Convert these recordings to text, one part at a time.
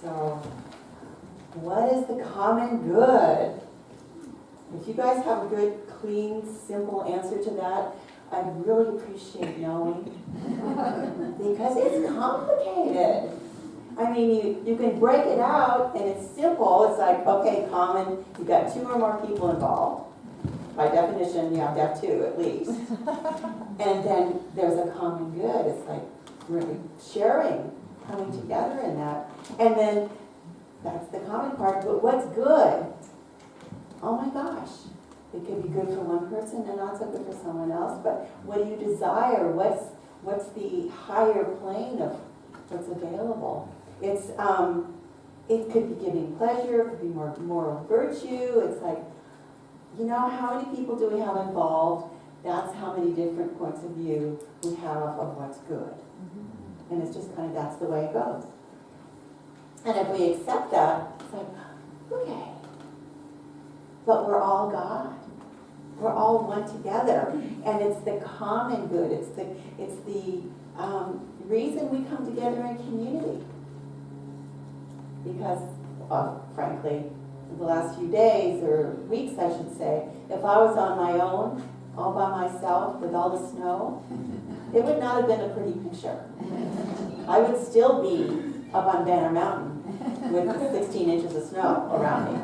So, what is the common good? If you guys have a good, clean, simple answer to that, I'd really appreciate knowing. Because it's complicated. I mean, you can break it out and it's simple. It's like, okay, common, you've got 2 or more people involved. By definition, you have to have 2 at least. And then there's a common good. It's like really sharing, coming together in that. And then that's the common part, but what's good? Oh my gosh. It could be good for one person and not so good for someone else, but what do you desire? What's the higher plane of what's available? It's it could be giving pleasure, it could be more moral virtue. It's like, you know, how many people do we have involved? That's how many different points of view we have of what's good. And it's just kind of, that's the way it goes. And if we accept that, it's like, okay. But we're all God. We're all one together. And it's the common good. It's the reason we come together in community. Because, frankly, the last few days or weeks, I should say, if I was on my own, all by myself with all the snow, it would not have been a pretty picture. I would still be up on Banner Mountain with 16 inches of snow around me.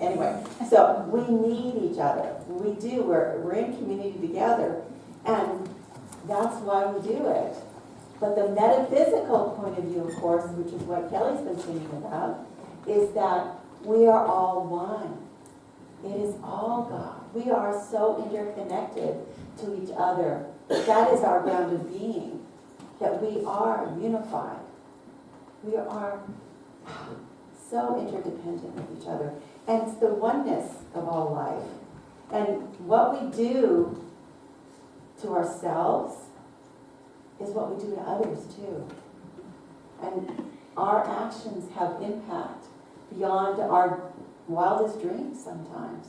Anyway, so we need each other. We do. We're in community together, and that's why we do it. But the metaphysical point of view, of course, which is what Kelly's been singing about, is that we are all one. It is all God. We are so interconnected to each other. That is our grounded being, that we are unified. We are so interdependent with each other. And it's the oneness of all life. And what we do to ourselves is what we do to others too. And our actions have impact beyond our wildest dreams sometimes.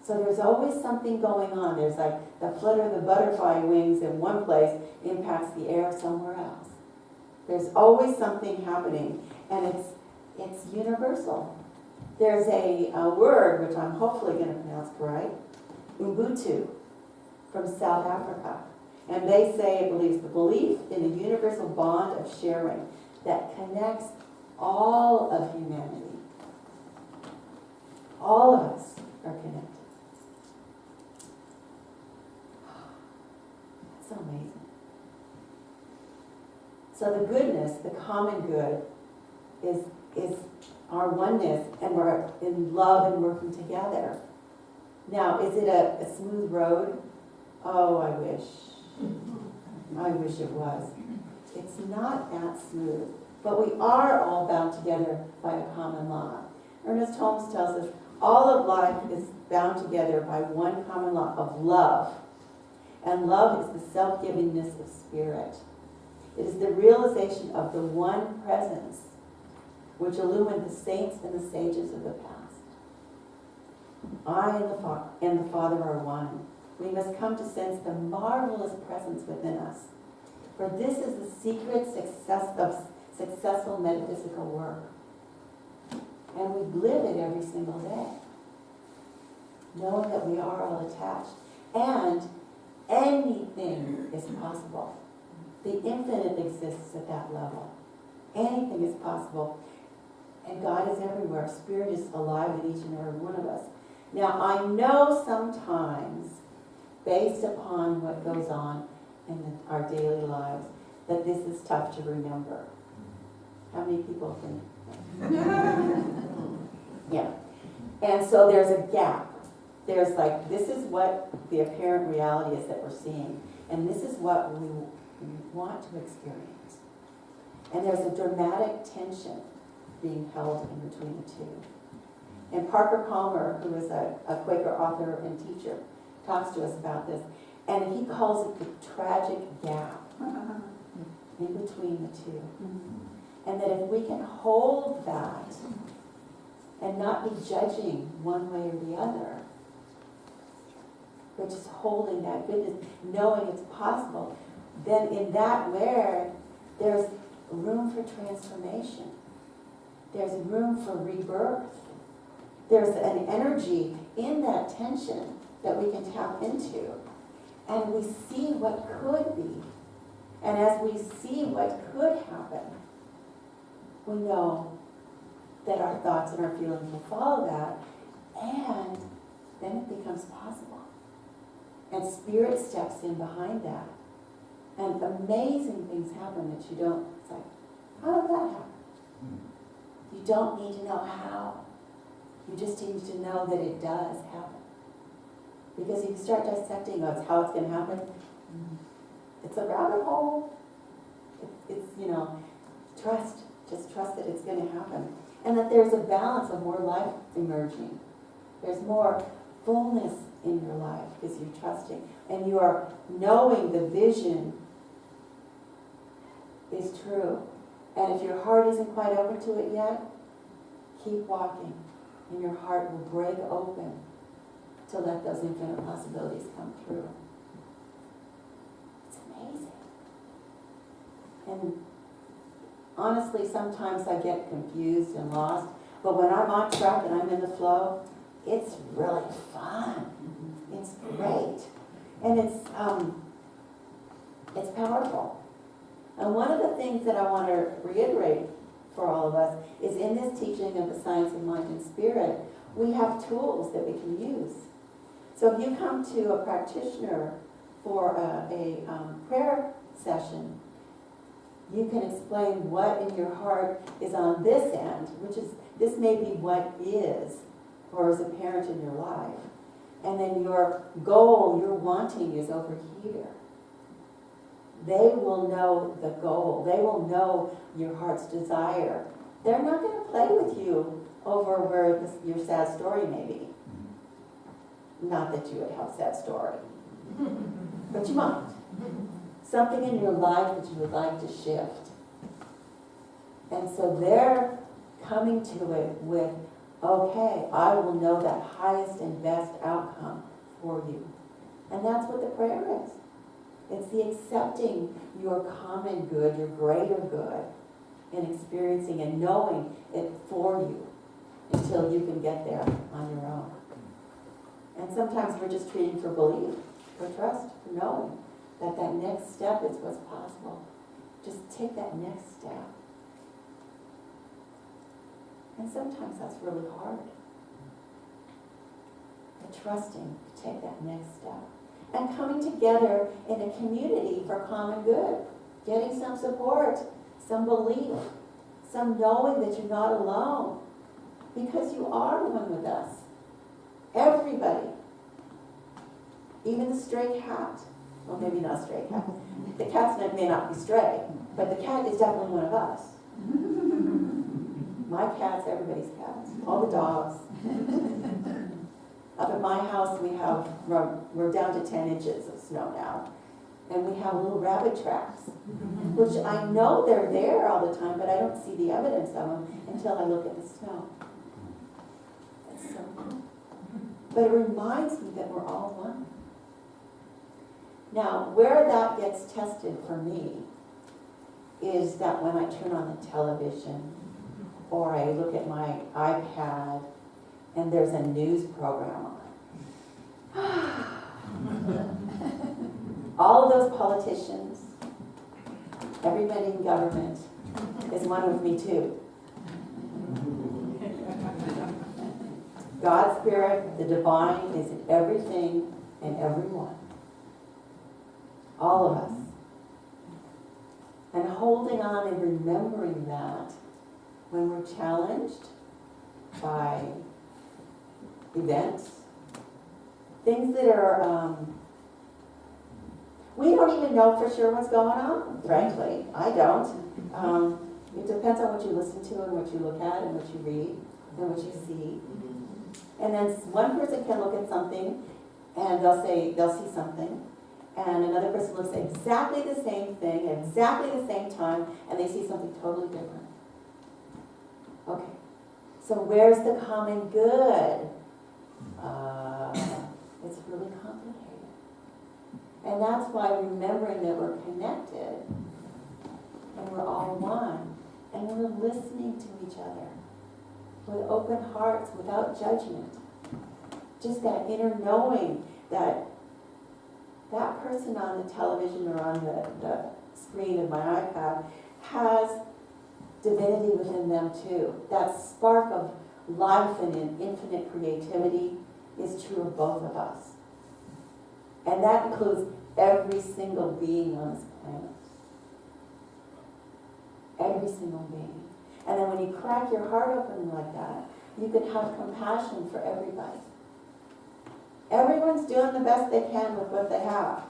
So there's always something going on. There's like the flutter of the butterfly wings in one place impacts the air somewhere else. There's always something happening, and it's universal. There's a word, which I'm hopefully going to pronounce right, Ubuntu, from South Africa. And they say it believes the belief in a universal bond of sharing that connects all of humanity. All of us are connected. That's so amazing. So the goodness, the common good, is our oneness, and we're in love and working together. Now, is it a smooth road? Oh, I wish. I wish it was. It's not that smooth. But we are all bound together by a common law. Ernest Holmes tells us all of life is bound together by one common law of love. And love is the self-givingness of spirit. It is the realization of the one presence which illumined the saints and the sages of the past. I and the Father are one. We must come to sense the marvelous presence within us. For this is the secret of successful metaphysical work. And we live it every single day, knowing that we are all attached. And anything is possible. The infinite exists at that level. Anything is possible. And God is everywhere. Spirit is alive in each and every one of us. Now, I know sometimes, based upon what goes on in our daily lives, that this is tough to remember. How many people can? Yeah. And so there's a gap. There's like, this is what the apparent reality is that we're seeing. And this is what we want to experience. And there's a dramatic tension being held in between the two. And Parker Palmer, who is a Quaker author and teacher, talks to us about this. And he calls it the tragic gap in between the two. And that if we can hold that, and not be judging one way or the other, but just holding that goodness, knowing it's possible, then in that way, there's room for transformation. There's room for rebirth. There's an energy in that tension that we can tap into. And we see what could be. And as we see what could happen, we know that our thoughts and our feelings will follow that. And then it becomes possible. And Spirit steps in behind that. And amazing things happen that you don't, it's like, how did that happen? You don't need to know how. You just need to know that it does happen. Because if you start dissecting how it's going to happen, it's a rabbit hole. It's trust. Just trust that it's going to happen. And that there's a balance of more life emerging. There's more fullness in your life because you're trusting. And you are knowing the vision is true. And if your heart isn't quite open to it yet, keep walking. And your heart will break open to let those infinite possibilities come through. It's amazing. And honestly, sometimes I get confused and lost, but when I'm on track and I'm in the flow, it's really fun. It's great. And it's powerful. And one of the things that I want to reiterate for all of us is in this teaching of the science of mind and spirit, we have tools that we can use. So if you come to a practitioner for a prayer session, you can explain what in your heart is on this end, this may be what is or is apparent in your life. And then your goal, your wanting is over here. They will know the goal. They will know your heart's desire. They're not going to play with you over where your sad story may be. Not that you would have a sad story, but you might. Something in your life that you would like to shift. And so they're coming to it with, okay, I will know that highest and best outcome for you. And that's what the prayer is. It's the accepting your common good, your greater good, and experiencing and knowing it for you until you can get there on your own. And sometimes we're just treating for belief, for trust, for knowing that that next step is what's possible. Just take that next step. And sometimes that's really hard. But trusting to take that next step. And coming together in a community for common good. Getting some support, some belief, some knowing that you're not alone. Because you are one with us. Everybody. Even the stray cat. Well, maybe not a stray cat. The cat may not be stray, but the cat is definitely one of us. My cats, everybody's cats. All the dogs. Up at my house, we're down to 10 inches of snow now. And we have little rabbit tracks, which I know they're there all the time, but I don't see the evidence of them until I look at the snow. It's so cool. But it reminds me that we're all one. Now, where that gets tested for me is that when I turn on the television or I look at my iPad and there's a news program on. All of those politicians, everybody in government is one with me too. God's Spirit, the divine, is in everything and everyone. All of us. And holding on and remembering that when we're challenged by events, things that are, we don't even know for sure what's going on, frankly. I don't. It depends on what you listen to and what you look at and what you read and what you see. And then one person can look at something and they'll see something, and another person looks at exactly the same thing at exactly the same time and they see something totally different. Okay. So where's the common good? It's really complicated. And that's why remembering that we're connected and we're all one and we're listening to each other with open hearts, without judgment. Just that inner knowing that that person on the television or on the screen of my iPad has divinity within them too. That spark of life and infinite creativity is true of both of us. And that includes every single being on this planet. Every single being. And then when you crack your heart open like that, you can have compassion for everybody. Everyone's doing the best they can with what they have,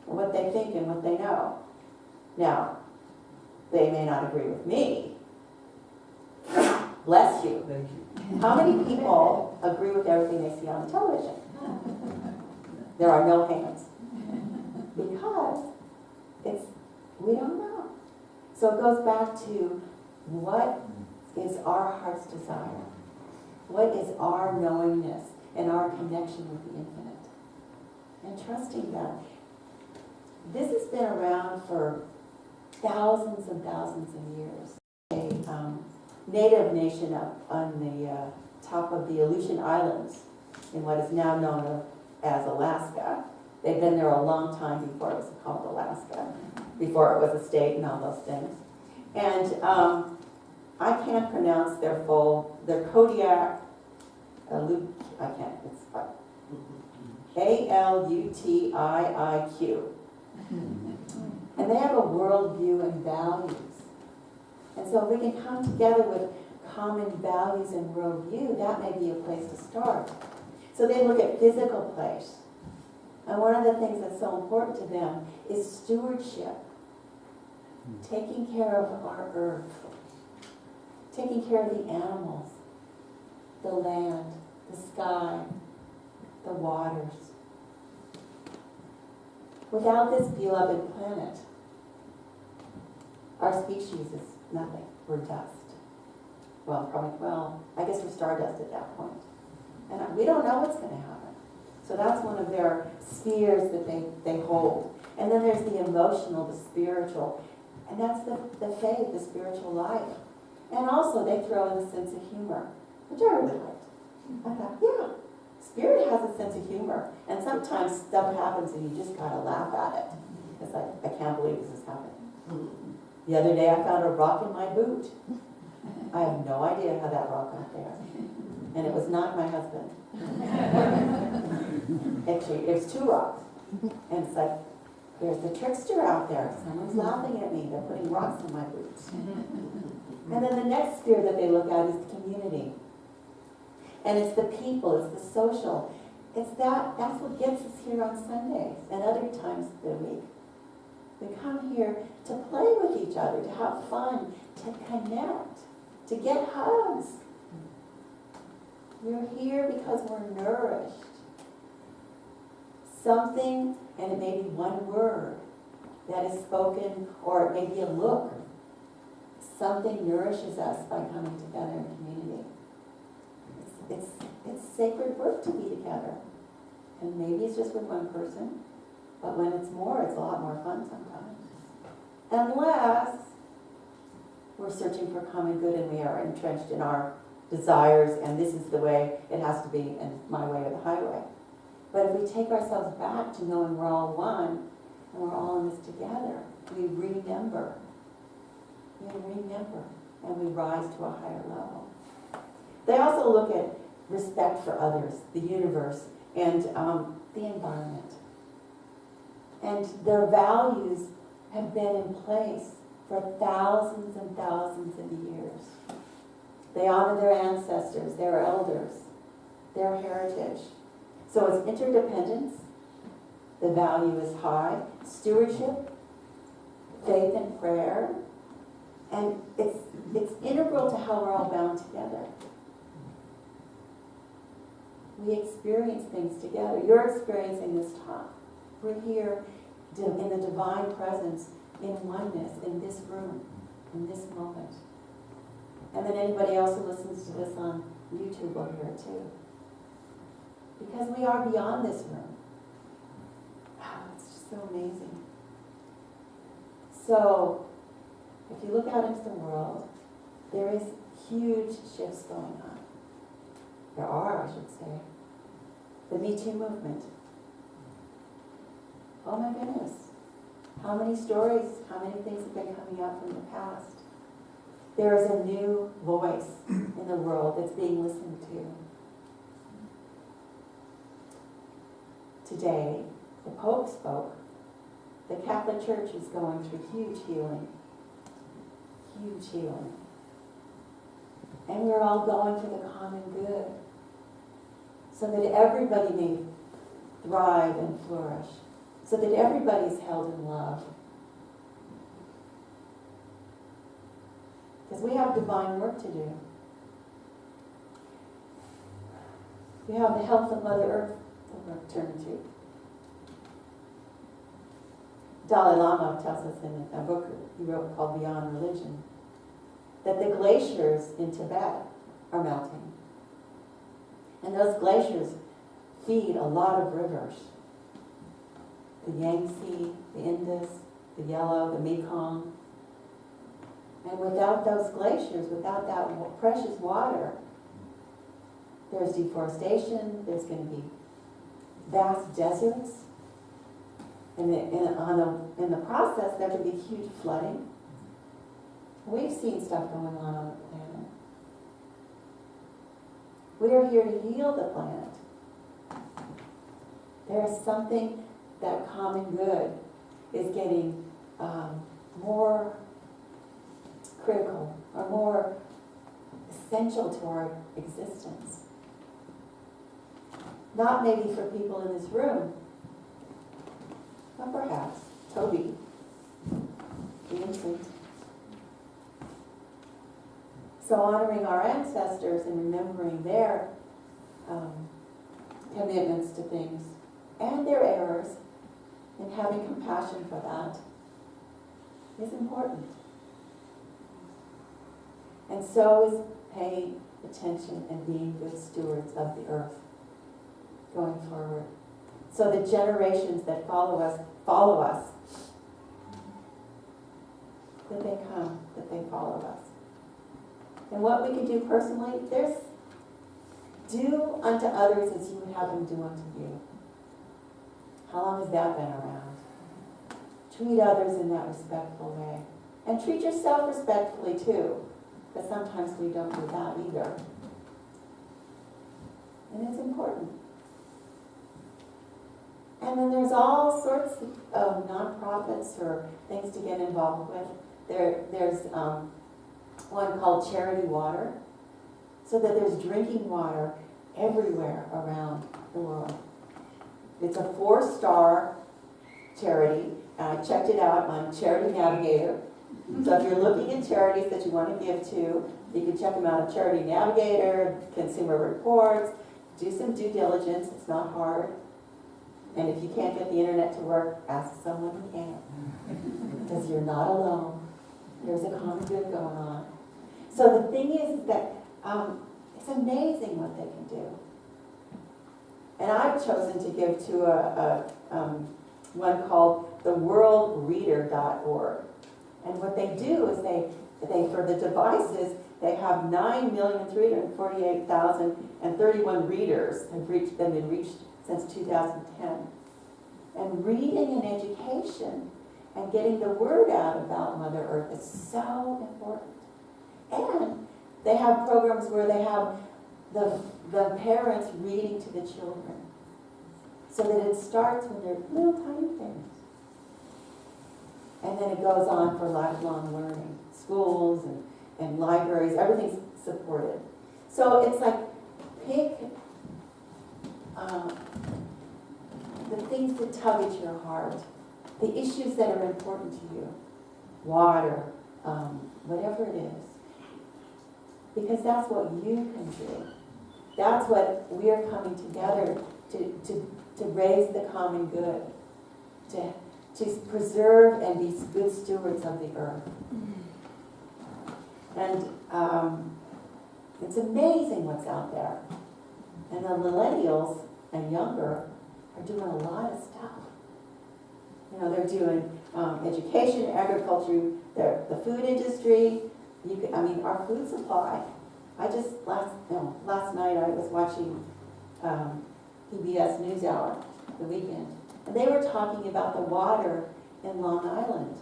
and what they think and what they know. Now, they may not agree with me. Bless you. Thank you. How many people agree with everything they see on the television? There are no hands. Because we don't know. So it goes back to what is our heart's desire? What is our knowingness and our connection with the infinite? And trusting that. This has been around for thousands and thousands of years. A native nation up on the top of the Aleutian Islands in what is now known as Alaska. They've been there a long time before it was called Alaska, before it was a state and all those things. And I can't pronounce their Kodiak, I can't, it's Alutiiq. And they have a worldview and values. And so if we can come together with common values and worldview, that may be a place to start. So they look at physical place. And one of the things that's so important to them is stewardship. Taking care of our earth. Taking care of the animals, the land, the sky, the waters. Without this beloved planet, our species is nothing. We're dust. Well, I guess we're stardust at that point. And we don't know what's going to happen. So that's one of their spheres that they hold. And then there's the emotional, the spiritual. And that's the faith, the spiritual life. And also they throw in a sense of humor, which I really liked. I thought, yeah, spirit has a sense of humor. And sometimes stuff happens and you just gotta laugh at it. It's like, I can't believe this is happening. The other day I found a rock in my boot. I have no idea how that rock got there. And it was not my husband. Actually, it was two rocks. And it's like, there's a trickster out there. Someone's laughing at me. They're putting rocks in my boots. And then the next sphere that they look at is the community. And it's the people, it's the social. That's what gets us here on Sundays and other times of the week. We come here to play with each other, to have fun, to connect, to get hugs. We're here because we're nourished. Something, and it may be one word that is spoken, or it may be a look. Something nourishes us by coming together in community. It's sacred work to be together. And maybe it's just with one person, but when it's more, it's a lot more fun sometimes. Unless we're searching for common good and we are entrenched in our desires, and this is the way it has to be, and my way or the highway. But if we take ourselves back to knowing we're all one, and we're all in this together, we remember. And we rise to a higher level. They also look at respect for others, the universe, and the environment. And their values have been in place for thousands and thousands of years. They honor their ancestors, their elders, their heritage. So it's interdependence. The value is high. Stewardship, faith and prayer. And it's integral to how we're all bound together. We experience things together. You're experiencing this talk. We're here in the divine presence, in oneness, in this room, in this moment. And then anybody else who listens to this on YouTube will hear it too. Because we are beyond this room. Wow, it's just so amazing. So, if you look out into the world, there is huge shifts going on. There are, I should say. The Me Too movement. Oh my goodness. How many stories, how many things have been coming out from the past? There is a new voice in the world that's being listened to. Today, the Pope spoke. The Catholic Church is going through huge healing. Huge healing. And we're all going for the common good. So that everybody may thrive and flourish. So that everybody's held in love. Because we have divine work to do. We have the health of Mother Earth to turn to. Dalai Lama tells us in a book he wrote called Beyond Religion that the glaciers in Tibet are melting. And those glaciers feed a lot of rivers. The Yangtze, the Indus, the Yellow, the Mekong. And without those glaciers, without that precious water, there's deforestation, there's going to be vast deserts. And in the process, there could be huge flooding. We've seen stuff going on the planet. We are here to heal the planet. There is something that common good is getting more critical or more essential to our existence. Not maybe for people in this room, but perhaps Toby, the infant. So honoring our ancestors and remembering their commitments to things and their errors and having compassion for that is important. And so is paying attention and being good stewards of the earth going forward. So the generations that follow us, that they come, that they follow us. And what we can do personally, there's do unto others as you would have them do unto you. How long has that been around? Treat others in that respectful way. And treat yourself respectfully too, because sometimes we don't do that either. And it's important. And then there's all sorts of nonprofits or things to get involved with. There's one called Charity Water, so that there's drinking water everywhere around the world. It's a 4-star charity. I checked it out on Charity Navigator. So if you're looking at charities that you want to give to, you can check them out on Charity Navigator, Consumer Reports, do some due diligence, it's not hard. And if you can't get the internet to work, ask someone who can. Because you're not alone. There's a common good going on. So the thing is that it's amazing what they can do. And I've chosen to give to one called theworldreader.org. And what they do is they for the devices, they have 9,348,031 readers have been reached since 2010. And reading and education and getting the word out about Mother Earth is so important. And they have programs where they have the parents reading to the children. So that it starts when they're little tiny things. And then it goes on for lifelong learning. Schools and libraries, everything's supported. So it's like, pick the things that tug at your heart, the issues that are important to you, water, whatever it is. Because that's what you can do. That's what we are coming together to raise the common good, to preserve and be good stewards of the earth. And it's amazing what's out there. And the millennials and younger are doing a lot of stuff. You know, they're doing education, agriculture, the food industry. Our food supply. Last night I was watching PBS NewsHour, the weekend, and they were talking about the water in Long Island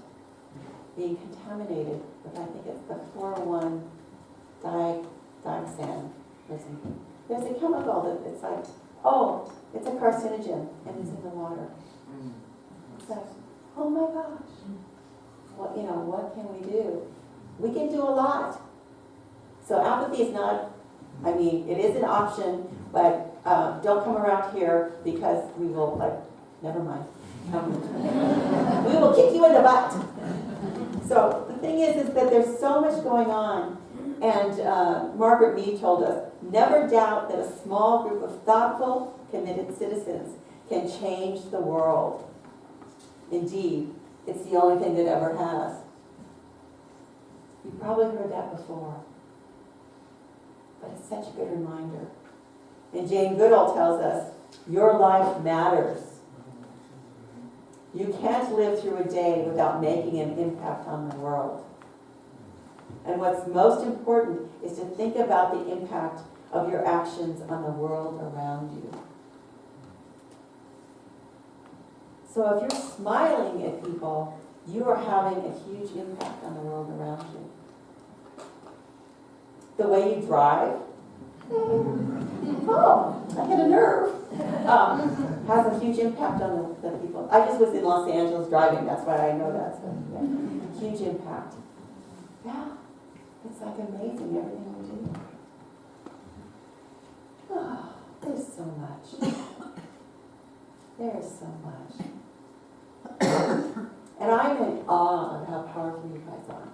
being contaminated with, I think it's the 401 dioxin or something. There's a chemical that it's like, oh, it's a carcinogen and it's in the water. It's like, oh my gosh. What can we do? We can do a lot. So apathy is not, it is an option, but don't come around here because we will, never mind. We will kick you in the butt. So the thing is that there's so much going on. And Margaret Mead told us, never doubt that a small group of thoughtful, committed citizens can change the world. Indeed, it's the only thing that ever has. You've probably heard that before. But it's such a good reminder. And Jane Goodall tells us, your life matters. You can't live through a day without making an impact on the world. And what's most important is to think about the impact of your actions on the world around you. So if you're smiling at people, you are having a huge impact on the world around you. The way you drive, I hit a nerve, has a huge impact on the people. I just was in Los Angeles driving, that's why I know that. So, yeah. Huge impact. Yeah, it's like amazing everything we do. Oh, there's so much. There's so much. And I'm in awe of how powerful you guys are.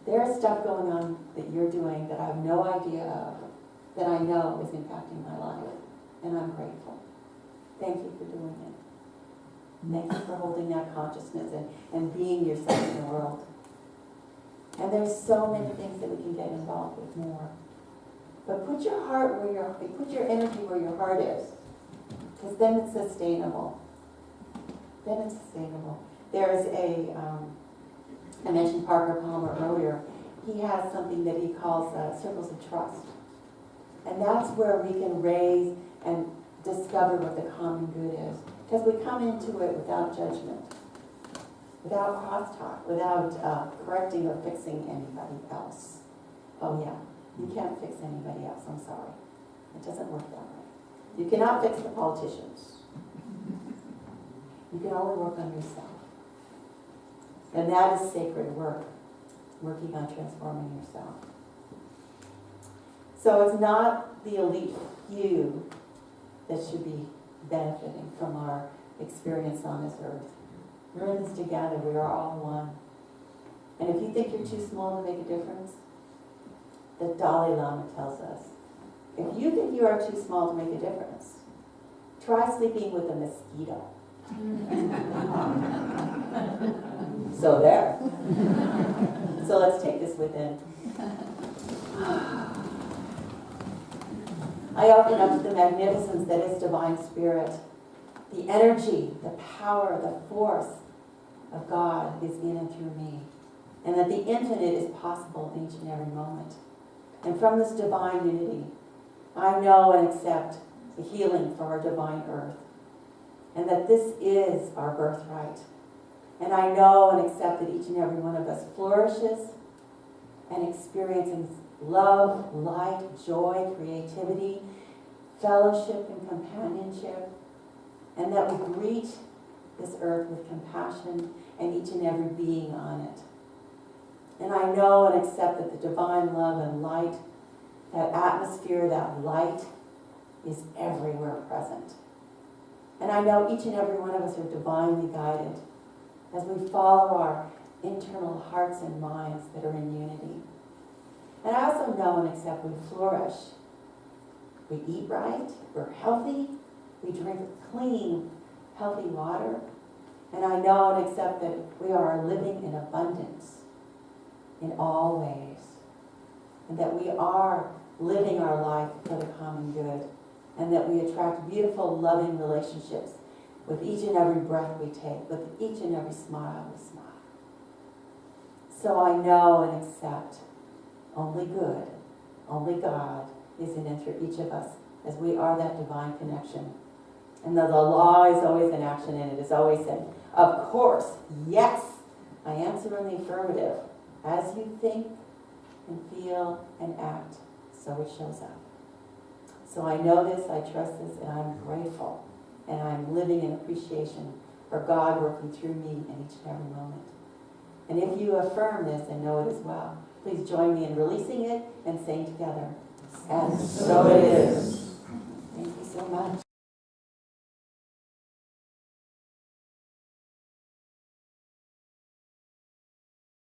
There's stuff going on that you're doing that I have no idea of, that I know is impacting my life. And I'm grateful. Thank you for doing it. Thank you for holding that consciousness and being yourself in the world. And there's so many things that we can get involved with more. But put your energy where your heart is. Because then it's sustainable. There's I mentioned Parker Palmer earlier. He has something that he calls circles of trust. And that's where we can raise and discover what the common good is. Because we come into it without judgment, without crosstalk, without correcting or fixing anybody else. Oh yeah, you can't fix anybody else, I'm sorry. It doesn't work that way. You cannot fix the politicians. You can only work on yourself. And that is sacred work, working on transforming yourself. So it's not the elite few that should be benefiting from our experience on this earth. We're in this together. We are all one. And if you think you're too small to make a difference, the Dalai Lama tells us, if you think you are too small to make a difference, try sleeping with a mosquito. So there. So let's take this within. I open up to the magnificence that is divine spirit. The energy, the power, the force of God is in and through me. And that the infinite is possible in each and every moment. And from this divine unity, I know and accept the healing from our divine earth. And that this is our birthright. And I know and accept that each and every one of us flourishes and experiences love, light, joy, creativity, fellowship, and companionship. And that we greet this earth with compassion and each and every being on it. And I know and accept that the divine love and light, that atmosphere, that light, is everywhere present. And I know each and every one of us are divinely guided as we follow our internal hearts and minds that are in unity. And I also know and accept we flourish. We eat right, we're healthy, we drink clean, healthy water. And I know and accept that we are living in abundance in all ways, and that we are living our life for the common good, and that we attract beautiful, loving relationships with each and every breath we take, with each and every smile we smile. So I know and accept only good, only God is in and through each of us, as we are that divine connection. And though the law is always in action, and it is always saying, of course, yes, I answer in the affirmative. As you think and feel and act, so it shows up. So I know this, I trust this, and I'm grateful. And I'm living in appreciation for God working through me in each and every moment. And if you affirm this and know it as well, please join me in releasing it and saying together, and so it is. Thank you so much.